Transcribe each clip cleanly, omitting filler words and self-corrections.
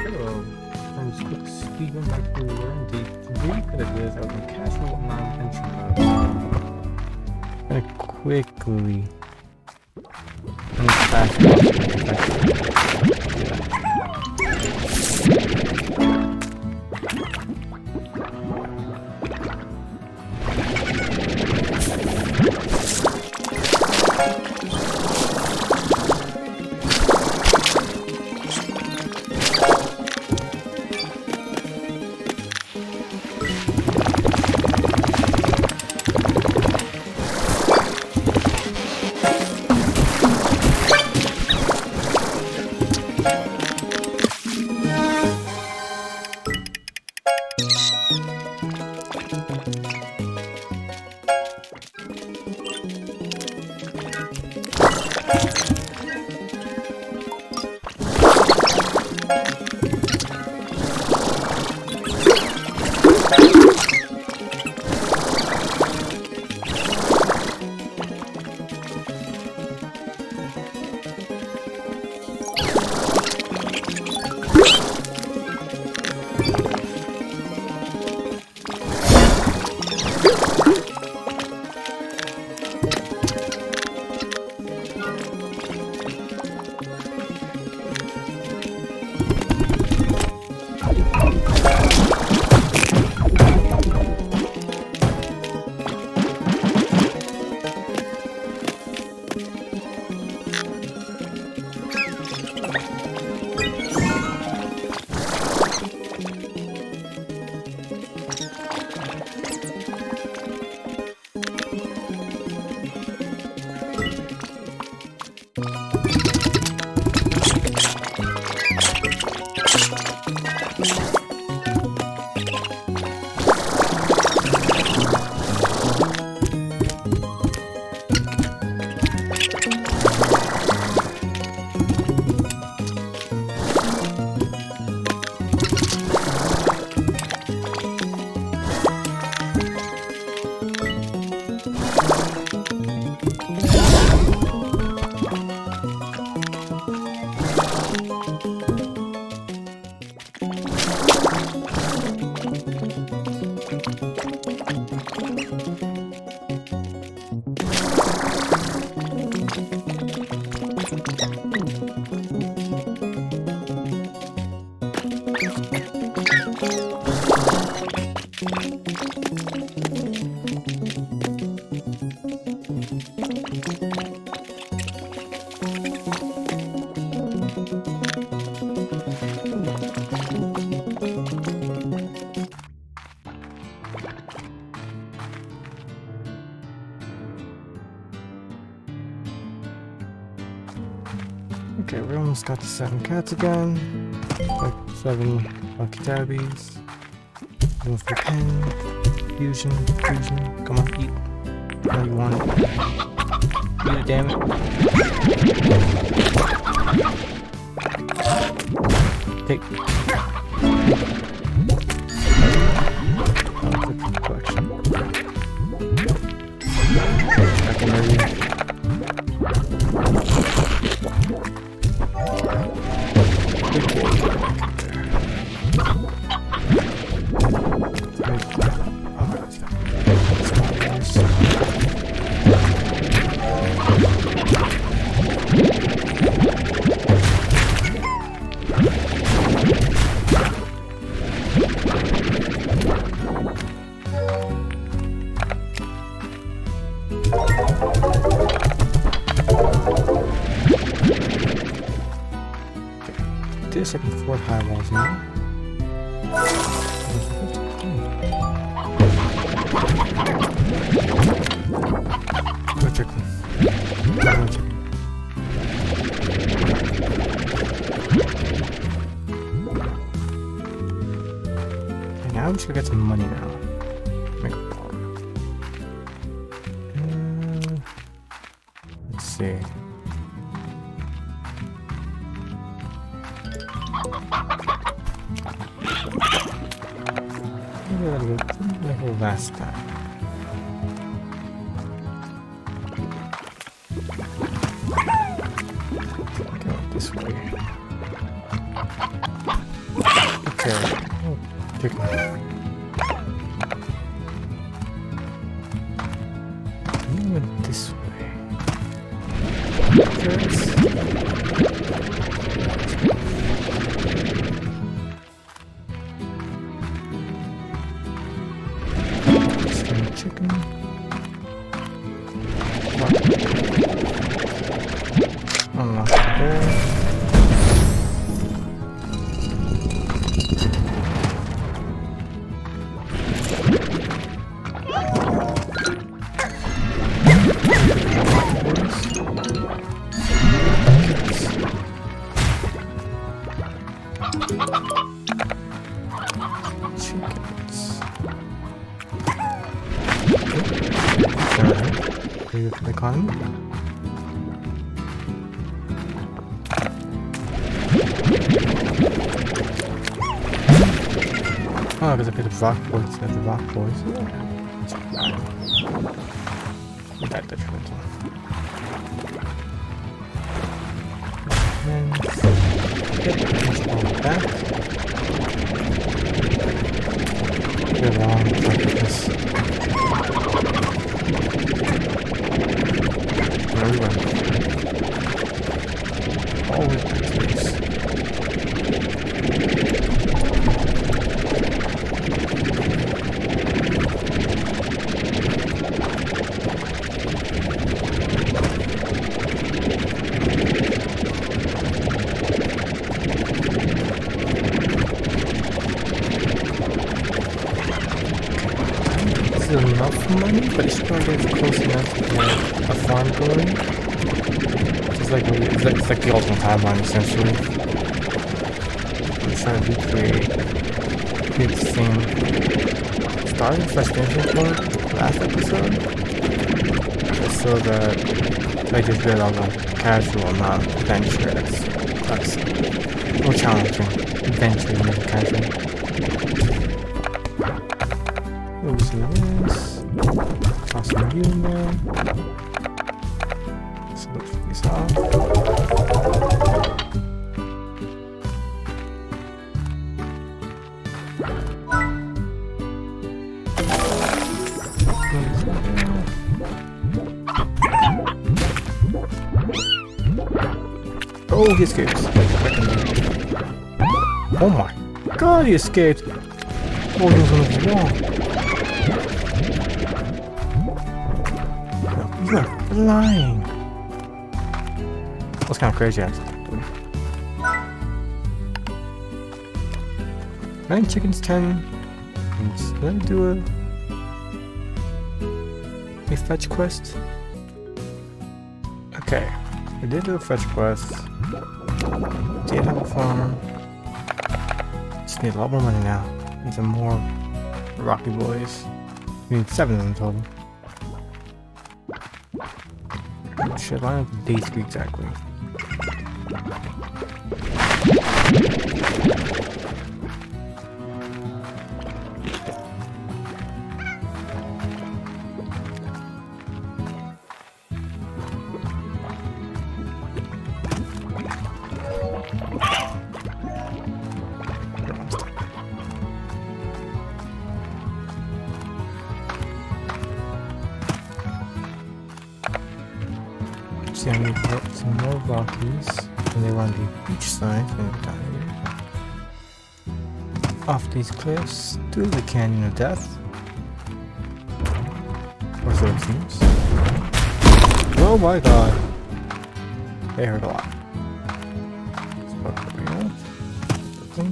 So, I'm just quick speaking back to learn deep. Really good at this. I was gonna cast no non-intention mode. Gonna quickly move fast. Okay, we almost got the 7 cats again. Like 7 lucky tabbies. Move the pen. Fusion. Come on, eat. No, you want it. Eat it, damn it. Take. Collection. Back in area. This I can afford high walls now. Go check them. Okay, now I'm just gonna get some money now. Make a bar. Let's see. Maybe that'll go like the last time. Go this way. Okay. Oh, chicken. You went this way. Carrots. Chicken. Unlock there. Chickens. Alright. Click on them. Oh, because I picked up rock boys at the rock boys. Yeah. That detrimental. And get on back. Go along like this. Where we went. All the way back to this. Enough money, but it's probably get close enough to get a farm going. It's like the ultimate timeline essentially. I'm trying to recreate the same starting frustration point last episode, just so that I just did on the casual, not adventure. That's more challenging. Adventure than casual. Losing this. Tossing you in there. So let's take this off. Oh, he escapes. Oh my god, he escaped. Oh, he was on the wall. You are flying. That's kind of crazy, actually. 9 chickens, 10. Let me do a fetch quest. Okay, we did do a fetch quest. Did have a farm. Just need a lot more money now. And some more Rocky Boys. We need 7 of them total. Should line up the dates exactly. See, I need to get some more Rockies, and they want the beach side from down here. Off these cliffs, through the Canyon of Death. Or so it seems. Oh my god! They hurt a lot. So, there we go.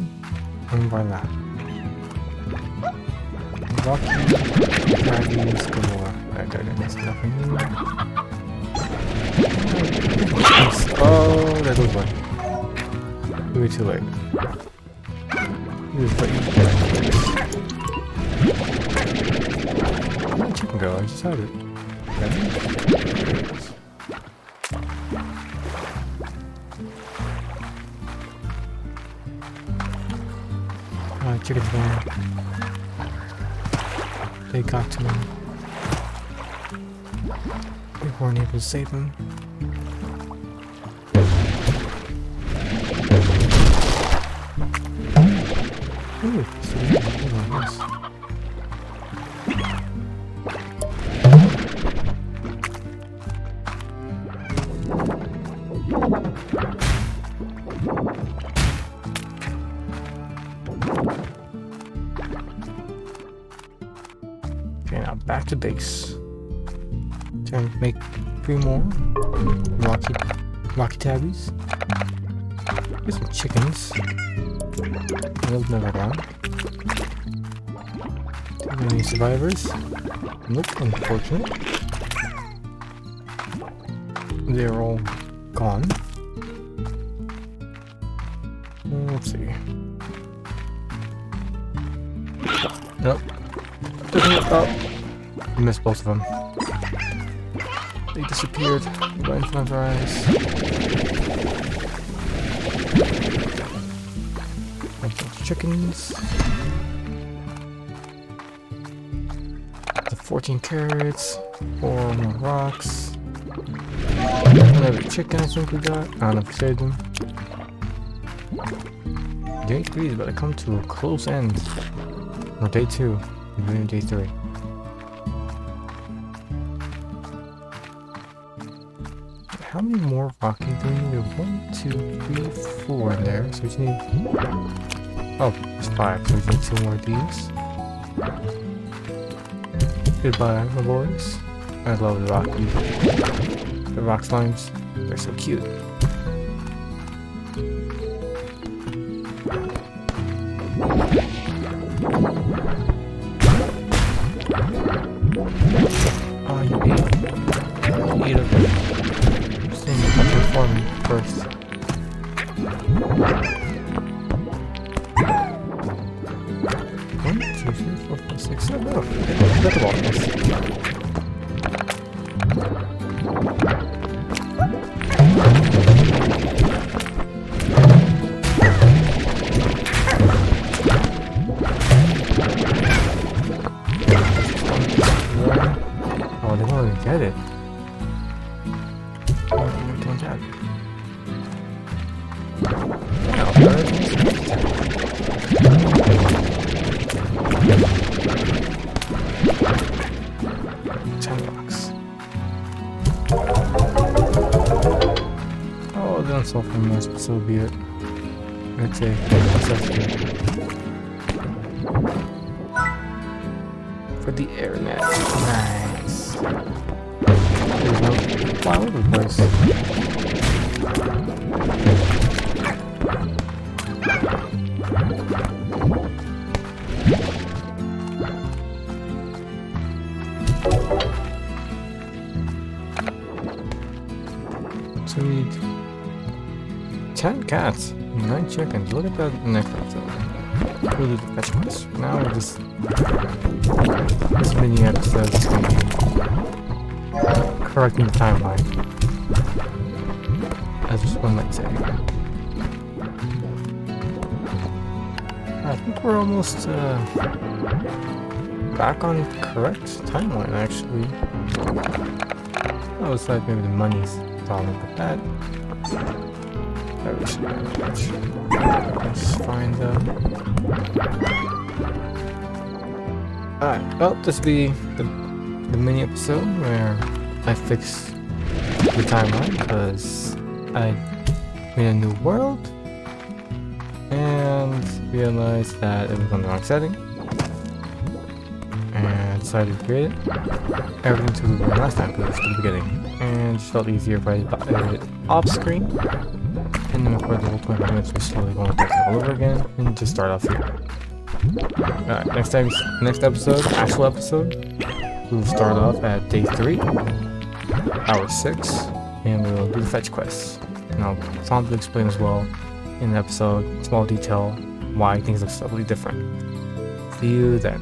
And by that. Rocky, Dragons, galore. There's nothing new. Oh, that was one. Way too late. He was waiting. Where'd the chicken go? I just had it. Alright, chicken's gone. They got to him. We weren't able to save him. back to base. Trying to make 3 more rocky tabbies. Get some chickens. Those never gone. Too many survivors. Nope, unfortunate. They're all gone. Let's see. Nope. Oh, missed both of them. They disappeared right in front of our eyes. Bunch of chickens. The 14 carrots. 4 more rocks. Another chicken I think we got. I don't know if we saved them. Day 3 is about to come to a close end. Or day 2. We're doing day 3. How many more rocky do we need? 1, 2, 3, 4 in there. So we just need. Oh, there's 5. So we need 2 more of these. Goodbye, my boys. I love the rock slimes. They're so cute. Oh, you ate of it. Just need to perform first. 1, 2, 3, 4, 5, 6, 7. Oh, that's about this. Oh, they won't even get it. Oh, they don't get it. Oh, they don't solve from this, but so be it. Let's say, for the air net. Nice. There's no fly all over the place. So we need 10 cats, 9 chickens. Look at that next episode. We'll do the fetch quest. Now we're just this mini episode is going to be correcting the timeline, as one might say. I think we're almost back on the correct timeline, actually. Oh, it's like maybe the money's the problem with that. We should manage. Let's find Alright, well, this will be the mini episode where I fix the timeline because I made a new world and realized that it was on the wrong setting and decided to create it. Everything to the last time because it's the beginning, and it just felt easier if I did it off screen and then record the whole 25 minutes. We're slowly going through it all over again and just start off here. Alright, next episode, actual episode, we'll start off at day 3, hour 6, and we'll do the fetch quests. And I'll probably explain as well in the episode, small detail, why things look slightly different. See you then.